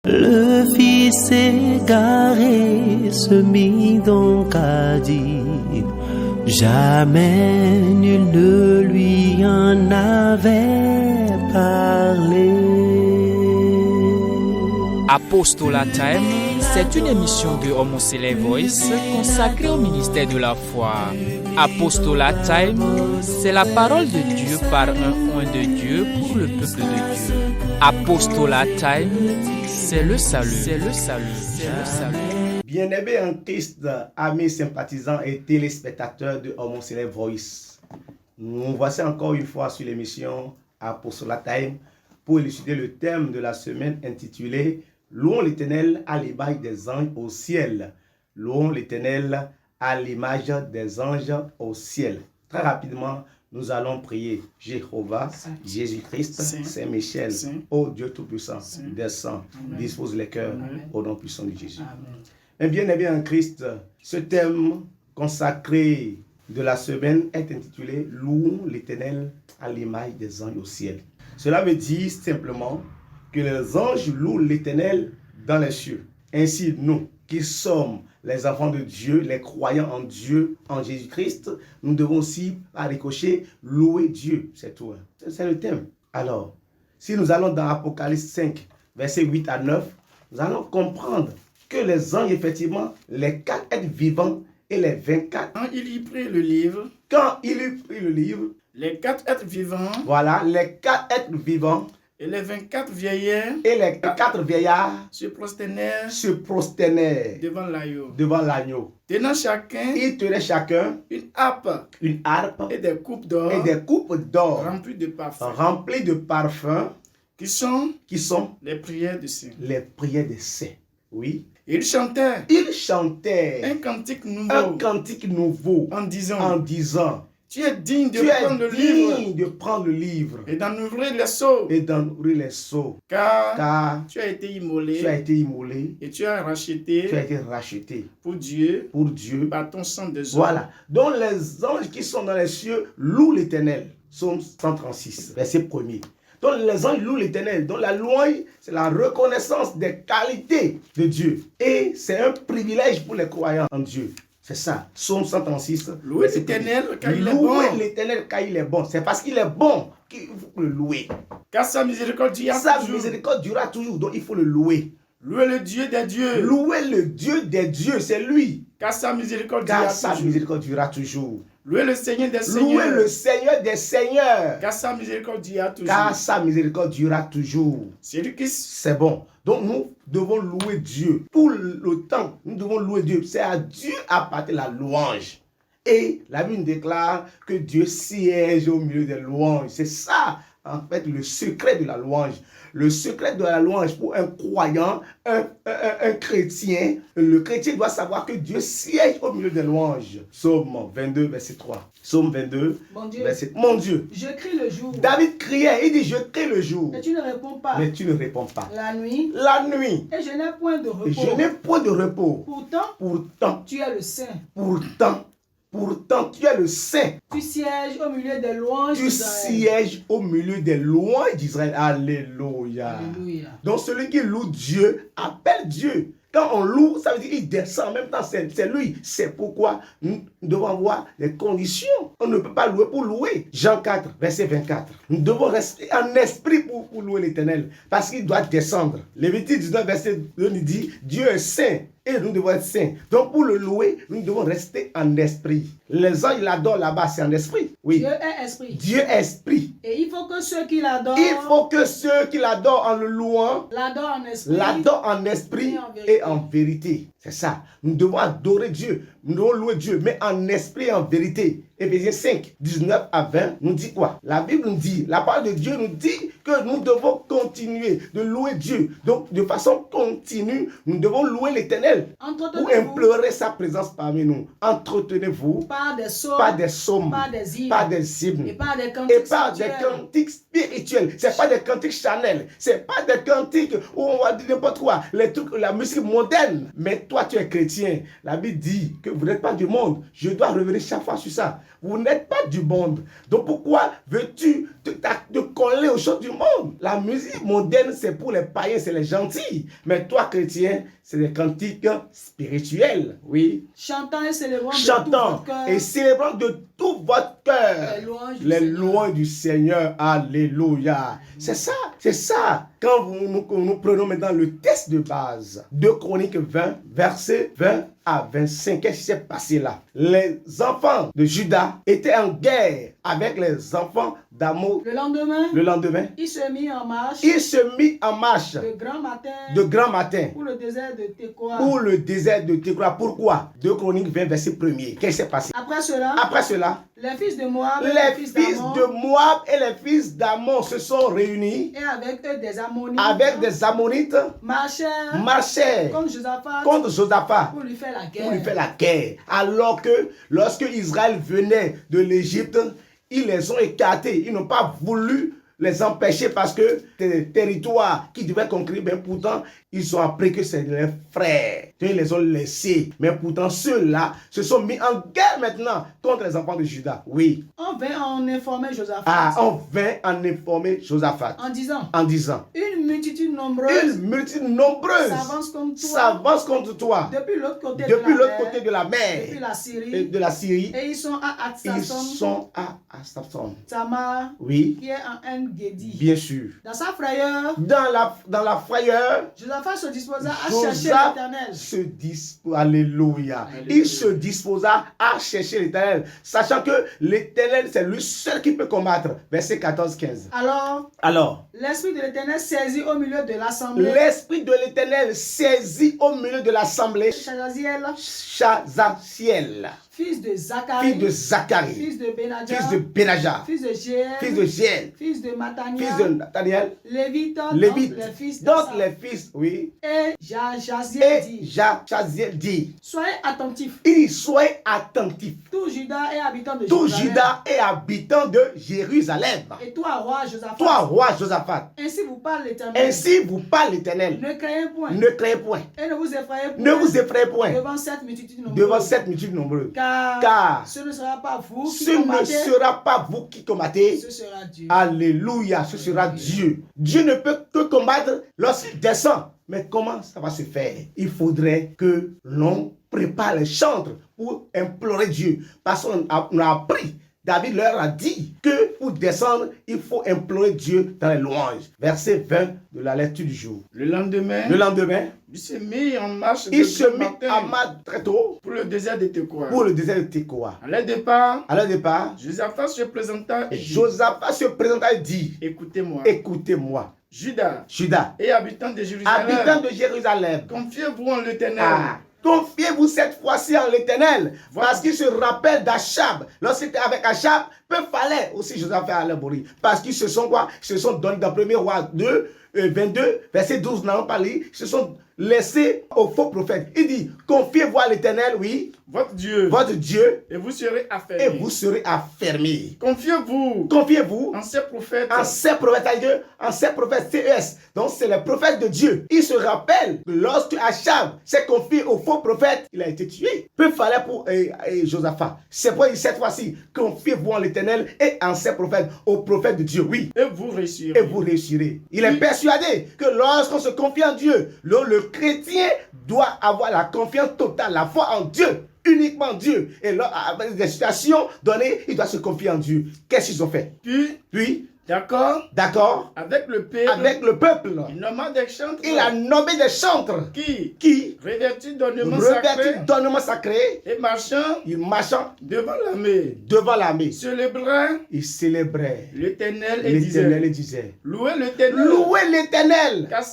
Le fils égaré se mit donc à dire, jamais nul ne lui en avait parlé. Apostolat Time, c'est une émission de Homocélé Voice consacrée au ministère de la foi. Apostolat Time, c'est la parole de Dieu par un oint de Dieu pour le peuple de Dieu. Apostolat Time, c'est le salut, c'est le salut, c'est le salut. Bien-aimés en Christ, amis sympathisants et téléspectateurs de Homocélé Voice, nous voici encore une fois sur l'émission Apostolat Time pour élucider le thème de la semaine intitulé Louons l'Éternel à l'image des anges au ciel. Louons l'Éternel à l'image des anges au ciel. Très rapidement, nous allons prier. Jéhovah, Jésus-Christ, Saint-Michel, ô Dieu Tout-Puissant, descends, dispose les cœurs au nom puissant de Jésus. Amen. Bien-aimés en Christ, ce thème consacré de la semaine est intitulé Louons l'Éternel à l'image des anges au ciel. Cela veut dire simplement que les anges louent l'Éternel dans les cieux. Ainsi, nous qui sommes les enfants de Dieu, les croyants en Dieu, en Jésus-Christ, nous devons aussi, par ricochet, louer Dieu. C'est tout. C'est le thème. Alors, si nous allons dans Apocalypse 5, versets 8 à 9, nous allons comprendre que les anges, effectivement, les 4 êtres vivants et les 24. Quand il y prit le livre, les 4 êtres vivants, voilà, les 4 êtres vivants, et les 24 vieillards, et les 4 vieillards se prosternèrent devant l'agneau. Ils tenaient chacun une harpe et des coupes d'or, remplies de parfums, qui sont les prières des saints. Oui. Ils chantaient un cantique nouveau en disant Tu es digne de prendre le livre et d'en ouvrir les sceaux. Car tu as été immolé et tu as été racheté pour Dieu par ton sang des eaux. Voilà. Donc les anges qui sont dans les cieux louent l'Éternel. Psaume 136, verset 1er. Donc les anges louent l'Éternel. Donc la louange, c'est la reconnaissance des qualités de Dieu. Et c'est un privilège pour les croyants en Dieu. C'est ça. Psaume 136. Louez l'Éternel car il est bon. Louez l'Éternel car il est bon. C'est parce qu'il est bon qu'il faut le louer. Car sa miséricorde durera toujours. Donc il faut le louer. Louez le Dieu des dieux. Louez le Dieu des dieux. C'est lui. Car sa miséricorde durera toujours. Louez le Seigneur des seigneurs. Louez le Seigneur des seigneurs. Car sa miséricorde durera toujours. C'est bon. Donc nous devons louer Dieu. Tout le temps, nous devons louer Dieu. C'est à Dieu appartient la louange. Et la Bible déclare que Dieu siège au milieu des louanges. C'est ça, en fait, le secret de la louange. Le secret de la louange pour un croyant, un chrétien, le chrétien doit savoir que Dieu siège au milieu des louanges. Psaume 22, verset 3. Psaume 22, verset 3. Mon Dieu, je crie le jour. David criait, il dit je crie le jour. Mais tu ne réponds pas. La nuit. Et je n'ai point de repos. Pourtant, tu es le saint. Pourtant, tu es le saint. Tu sièges au milieu des louanges d'Israël. Alléluia. Donc celui qui loue Dieu appelle Dieu. Quand on loue, ça veut dire qu'il descend. En même temps, c'est lui. C'est pourquoi nous devons avoir des conditions. On ne peut pas louer pour louer. Jean 4, verset 24. Nous devons rester en esprit pour louer l'Éternel. Parce qu'il doit descendre. Lévitique 19, verset 2 nous dit, Dieu est saint. Et nous devons être saints. Donc pour le louer, nous devons rester en esprit. Les anges, ils l'adorent là-bas, c'est en esprit. Oui. Dieu est esprit. Et il faut que ceux qui l'adorent en le louant l'adorent en esprit et en vérité. C'est ça. Nous devons adorer Dieu. Nous devons louer Dieu, mais en esprit et en vérité. Éphésiens 5, 19 à 20 nous dit quoi? La Bible nous dit, la parole de Dieu nous dit que nous devons continuer de louer Dieu. Donc, de façon continue, nous devons louer l'Éternel pour implorer sa présence parmi nous. Entretenez-vous par des psaumes, par des hymnes et par des cantiques spirituels. Ce n'est pas des cantiques charnels. Ce n'est pas des cantiques où on va dire n'importe quoi. La musique moderne. Mais toi, tu es chrétien. La Bible dit que vous n'êtes pas du monde. Je dois revenir chaque fois sur ça. vous n'êtes pas du monde. Donc pourquoi veux-tu te coller aux choses du monde? La musique moderne, c'est pour les païens, c'est les gentils. Mais toi, chrétien, c'est des cantiques spirituels. Oui. Chantant et célébrant de tout votre cœur les louanges du Seigneur. Alléluia. C'est ça. Quand nous prenons maintenant le texte de base, 2 Chroniques 20, versets 20 à 25, qu'est-ce qui s'est passé là? Les enfants de Juda étaient en guerre avec les enfants d'Amos. Le lendemain, il se mit en marche. De grand matin. Pour le désert de Tekoa. Pourquoi? 2 Chroniques 20, verset 1er. Qu'est-ce qui s'est passé? Après cela, les fils de Moab et les fils d'Ammon se sont réunis. Et avec eux des Ammonites. Marchaient contre Josaphat. Pour lui faire la guerre. Alors que lorsque Israël venait de l'Égypte, ils les ont écartés. Ils n'ont pas voulu les empêcher parce que des territoires qui devaient conquérir, mais pourtant, ils ont appris que c'est leurs frères. Ils les ont laissés. Mais pourtant, ceux-là se sont mis en guerre maintenant contre les enfants de Juda. Oui. On vint en informer Josaphat. En disant. Une multitude nombreuse. S'avance contre toi. Depuis l'autre côté de la mer. De la Syrie. Et ils sont à Atsapson. Tamar. Oui. Qui est en En-Gedi. Bien sûr. Dans sa frayeur. Dans la frayeur. Josaphat se disposa à chercher l'Éternel. Alléluia. Il se disposa à chercher l'Éternel, sachant que l'Éternel, c'est lui seul qui peut combattre. Verset 14-15. Alors, l'Esprit de l'Éternel saisit au milieu de l'assemblée. Chazaziel. Fils de Zacharie. Fils de Benadja. Fils de Jéel. Fils de Nathaniel. Lévite. Donc les fils, oui. Et Jaziel dit. Soyez attentifs. Attentifs. Tout Juda et habitant de Jérusalem. Et toi, roi Josaphat. Ainsi vous parle l'Éternel. Ne craignez point. Et ne vous effrayez point. Devant cette multitude nombreuse. Car ce ne sera pas vous qui combattez. Ce sera Dieu. Alléluia, ce sera Dieu. Dieu ne peut que combattre lorsqu'il descend. Mais comment ça va se faire? Il faudrait que l'on prépare les chantres pour implorer Dieu. Parce qu'on a appris, David leur a dit que pour descendre, il faut implorer Dieu dans les louanges. Verset 20 de la lecture du jour. Le lendemain, il se mit en marche très tôt pour le désert de Tekoa. À leur départ, Josaphat se présenta et dit, écoutez-moi. Juda et habitants de Jérusalem, confiez-vous en l'Éternel. Confiez-vous cette fois-ci en l'Éternel. Parce qu'il se rappelle d'Achab. Lorsqu'il était avec Achab, peu fallait aussi Josaphat aller mourir. Parce qu'ils se sont donnés dans 1er roi 2, 22, verset 12, nous n'avons pas lu. Ils se sont laissés aux faux prophètes. Il dit, confiez-vous à l'Éternel, oui. Votre Dieu. Et vous serez affermis. Confiez-vous. En ces prophètes. CES. Donc c'est les prophètes de Dieu. Il se rappelle que lorsque Achab s'est confié aux faux prophètes, il a été tué. Peu fallait pour Josaphat. C'est pour cette fois-ci, confiez-vous en l'Éternel et en ses prophètes, aux prophètes de Dieu, oui. Et vous réussirez. Il est persuadé que lorsqu'on se confie en Dieu, le chrétien doit avoir la confiance totale, la foi en Dieu. Uniquement Dieu. Et là, avec des situations données, il doit se confier en Dieu. Qu'est-ce qu'ils ont fait? Puis d'accord. Avec le peuple. Il a nommé des chantres. Qui revêtus d'ornements sacrés. Et marchant devant l'armée. Il célébrait. L'Éternel et disait. Louez l'Éternel. Car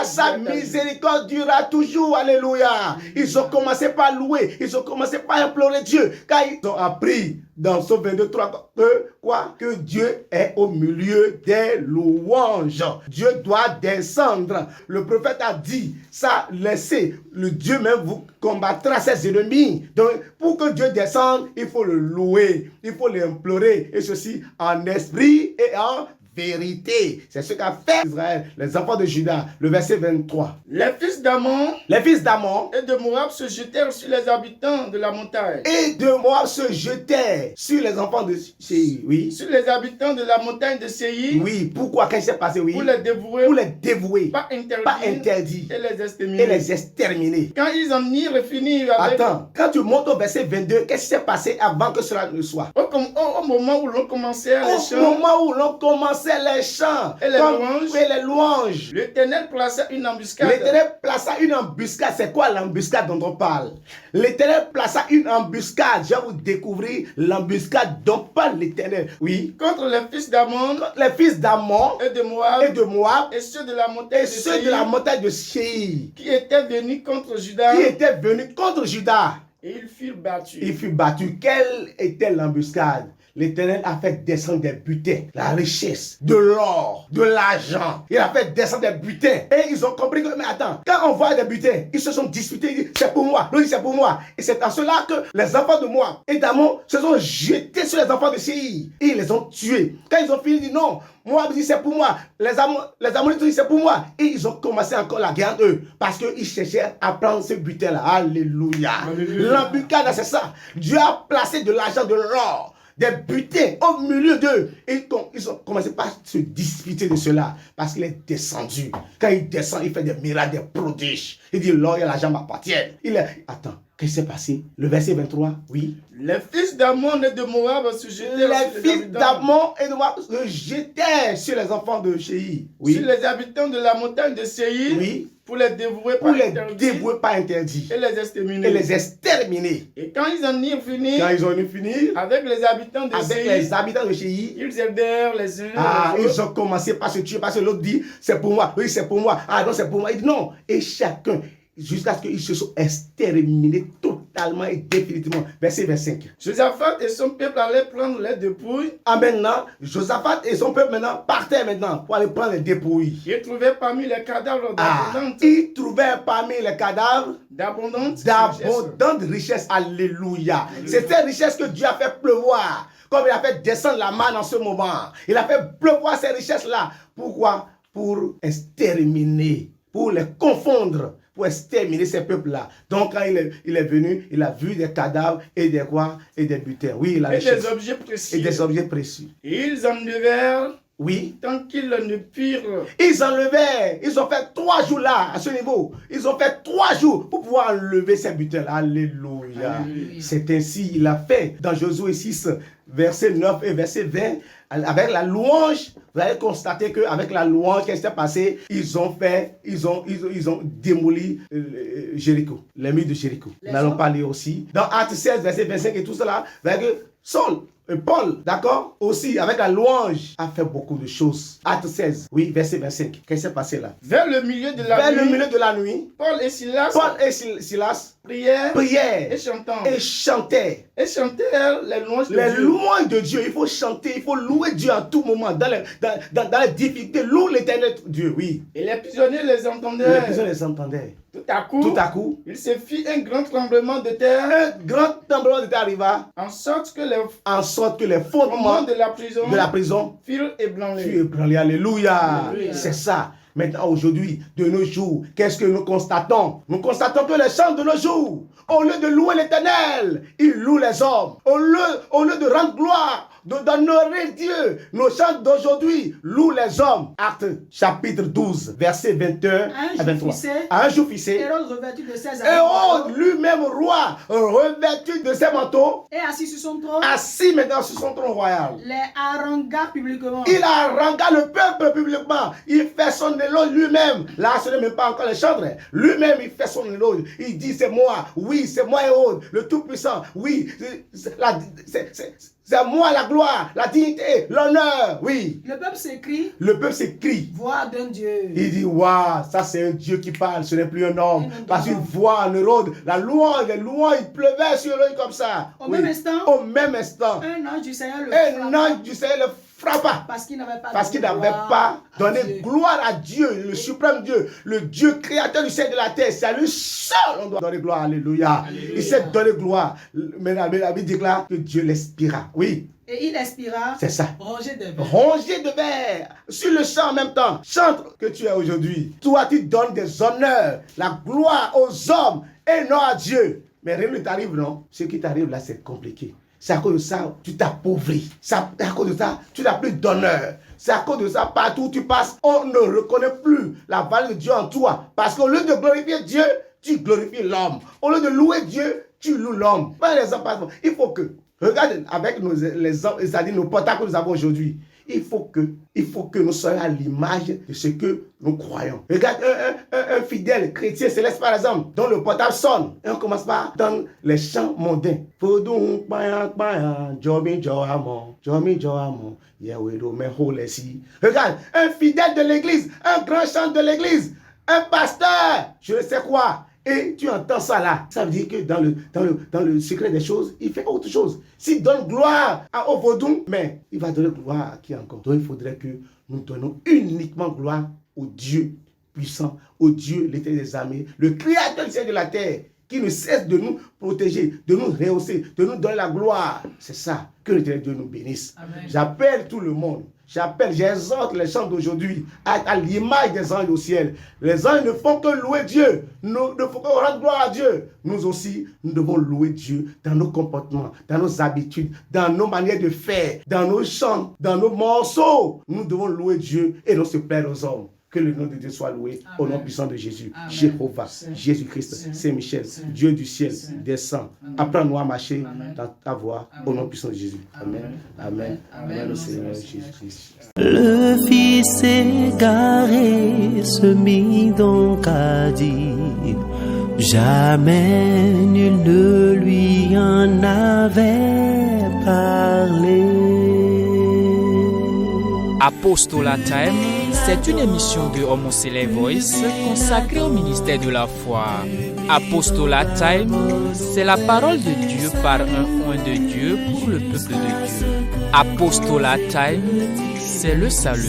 sa miséricorde durera toujours. Alléluia. Ils ont commencé par louer. Ils ont commencé par implorer Dieu. Car ils ont appris dans Psaume 22:3 que Dieu est au milieu des louanges. Dieu doit descendre. Le prophète a dit, ça laissez, le Dieu même vous combattra ses ennemis. Donc, pour que Dieu descende, il faut le louer, il faut l'implorer, et ceci en esprit et en vérité. C'est ce qu'a fait Israël, les enfants de Juda. Le verset 23. Les fils d'Ammon et de Moab se jetèrent sur les habitants de la montagne. Et de Moab se jetèrent sur les enfants de Séir. Oui. Sur les habitants de la montagne de Séir. Oui. Pourquoi? Qu'est-ce qui s'est passé? Oui. Pour les dévouer. Pas interdit. Et les exterminer. Quand ils en eurent fini avec... Attends. Quand tu montes au verset 22, qu'est-ce qui s'est passé avant que cela ne soit? Au moment où l'on commençait les chants. Au moment où l'on commençait les chants. Et les louanges. L'Éternel plaça une embuscade. C'est quoi l'embuscade dont on parle? L'Éternel plaça une embuscade. Je vais vous découvrir l'embuscade dont parle l'Éternel. Oui. Contre les fils d'Ammon. Et de Moab. Et ceux de la montagne de Séir. Qui étaient venus contre Juda. Et ils furent battus. Quelle était l'embuscade? L'Éternel a fait descendre des butins, la richesse, de l'or, de l'argent. Il a fait descendre des butins. Et ils ont compris que, mais attends, quand on voit des butins, ils se sont disputés, ils disent, c'est pour moi. L'autre dit, c'est pour moi. Et c'est en cela que les enfants de Moab et d'Ammon se sont jetés sur les enfants de Séir. Et ils les ont tués. Quand ils ont fini, ils disent, non, Moab dit, c'est pour moi. Les Ammonites disent, c'est pour moi. Et ils ont commencé encore la guerre eux. Parce qu'ils cherchaient à prendre ce butin-là. Alléluia. L'embuscade, c'est ça. Dieu a placé de l'argent, de l'or, des butins au milieu d'eux. Et ils ont commencé par se disputer de cela. Parce qu'il est descendu. Quand il descend, il fait des miracles, des prodiges. Il dit, l'or et l'argent m'appartiennent. Attends, qu'est-ce qui s'est passé? Le verset 23, oui. Les fils d'Ammon et de Moab se jetaient sur les enfants de Séir. Oui. Sur les habitants de la montagne de Séir. Oui. Pour les dévouer pas interdits. Et les exterminer. Et quand ils en eurent fini. Avec les habitants de Séir. Ils aidèrent les uns. Ils ont commencé par se tuer parce que l'autre dit c'est pour moi. Oui, c'est pour moi. Ah non, c'est pour moi. Il dit non. Et chacun, jusqu'à ce qu'ils se soient exterminés totalement et définitivement. Verset 25. Josaphat et son peuple allaient prendre les dépouilles. Maintenant, Josaphat et son peuple partaient pour aller prendre les dépouilles. Ils trouvaient parmi les cadavres d'abondantes richesses. Alléluia. C'est cette richesse que Dieu a fait pleuvoir. Comme il a fait descendre la manne en ce moment. Il a fait pleuvoir ces richesses-là. Pourquoi? Pour exterminer, pour les confondre, pour exterminer ces peuples-là. Donc, quand il est venu, il a vu des cadavres et des quoi? Et des butins. Oui, il a des objets précieux. Et ils enlevèrent. Oui. Tant qu'ils ne purent. Ils enlevaient. Ils ont fait 3 jours là, à ce niveau. Ils ont fait 3 jours pour pouvoir enlever ces butins. Alléluia. C'est ainsi il a fait dans Josué 6, verset 9 et verset 20. Avec la louange, vous allez constater qu'avec la louange, qu'est-ce qui s'est passé? Ils ont démoli Jéricho, les murs de Jéricho. Nous allons parler aussi. Dans Actes 16, verset 25 et tout cela, avec Saul. Paul, d'accord, aussi avec la louange, a fait beaucoup de choses. Acte 16, oui, verset 25. Qu'est-ce qui s'est passé là? Vers le milieu de la nuit, Paul et Silas prièrent et chantaient les louanges de Dieu. Il faut chanter, il faut louer Dieu en tout moment. Dans les difficultés, loue l'Éternel Dieu, oui. Et les prisonniers les entendaient. Tout à coup, il se fit un grand tremblement de terre. Un grand tremblement de terre arriva. En sorte que les fondements de la prison furent ébranlés. Alléluia. C'est ça. Maintenant, aujourd'hui, de nos jours, qu'est-ce que nous constatons? Nous constatons que les chants de nos jours, au lieu de louer l'Éternel, ils louent les hommes. Au lieu de rendre gloire, d'honorer Dieu, nos chants d'aujourd'hui louent les hommes. Actes chapitre 12, verset 21 à 23. Un jour fixé, Hérode lui-même roi, revêtu de ses manteaux, et assis maintenant sur son trône royal. Les harangua publiquement. Il harangua le peuple publiquement. Il fait son éloge lui-même. Là, ce n'est même pas encore les chantres. Lui-même, il fait son éloge. Il dit, c'est moi. Oui, c'est moi, Hérode, le Tout-Puissant. Oui, c'est moi la gloire, la dignité, l'honneur. Oui. Le peuple s'écrie. Voix d'un Dieu. Il dit, waouh, ça c'est un Dieu qui parle, ce n'est plus un homme. Parce qu'il voit en Hérode la louange, il pleuvait sur lui comme ça. Au même instant, un ange du Seigneur le frappa. Parce qu'il n'avait pas donné gloire à Dieu, le suprême Dieu, le Dieu créateur du ciel et de la terre. C'est à lui seul on doit donner gloire. Alléluia. Il s'est donné gloire. Mais la Bible déclare que Dieu l'expira. Oui. Et il expira. C'est ça. Rongé de verre. Rongé de verre. Sur le champ en même temps. Chante que tu es aujourd'hui. Toi, tu donnes des honneurs, la gloire aux hommes et non à Dieu. Mais rien ne t'arrive, non? Ce qui t'arrive là, c'est compliqué. C'est à cause de ça, tu t'appauvris. C'est à cause de ça, tu n'as plus d'honneur. C'est à cause de ça, partout où tu passes, on ne reconnaît plus la valeur de Dieu en toi. Parce qu'au lieu de glorifier Dieu, tu glorifies l'homme. Au lieu de louer Dieu, tu loues l'homme. Par exemple, il faut que, regarde avec les hommes, c'est-à-dire nos portables que nous avons aujourd'hui. Il faut que nous soyons à l'image de ce que nous croyons. Regarde un fidèle chrétien céleste par exemple, dont le portable sonne. Et on commence par dans les chants mondains. Regarde, un fidèle de l'église, un grand chant de l'église, un pasteur, je ne sais quoi. Et tu entends ça là. Ça veut dire que dans le secret des choses, il fait autre chose. S'il donne gloire au vaudou, mais il va donner gloire à qui encore? Donc il faudrait que nous donnons uniquement gloire au Dieu puissant, au Dieu, l'Éternel des armées, le Créateur du ciel et de la terre, qui ne cesse de nous protéger, de nous rehausser, de nous donner la gloire. C'est ça. Que l'Éternel Dieu nous bénisse. Amen. J'appelle tout le monde. J'exhorte les chants d'aujourd'hui à l'image des anges au ciel. Les anges ne font que louer Dieu. Nous ne font que rendre gloire à Dieu. Nous aussi, nous devons louer Dieu dans nos comportements, dans nos habitudes, dans nos manières de faire, dans nos chants, dans nos morceaux. Nous devons louer Dieu et non se plaire aux hommes. Que le nom de Dieu soit loué. Amen. Au nom puissant de Jésus. Amen. Jéhovah, Jésus-Christ, Saint-Michel, Dieu du ciel, descend. Apprends-nous à marcher dans ta voie. Au nom puissant de Jésus. Amen. Amen. Amen. Au Seigneur Jésus-Christ. Le fils égaré se mit donc à dire, jamais nul ne lui en avait parlé. Apostolat Time, c'est une émission de Homosele Voice consacrée au ministère de la foi. Apostolat Time, c'est la parole de Dieu par un oint de Dieu pour le peuple de Dieu. Apostolat Time, c'est le salut.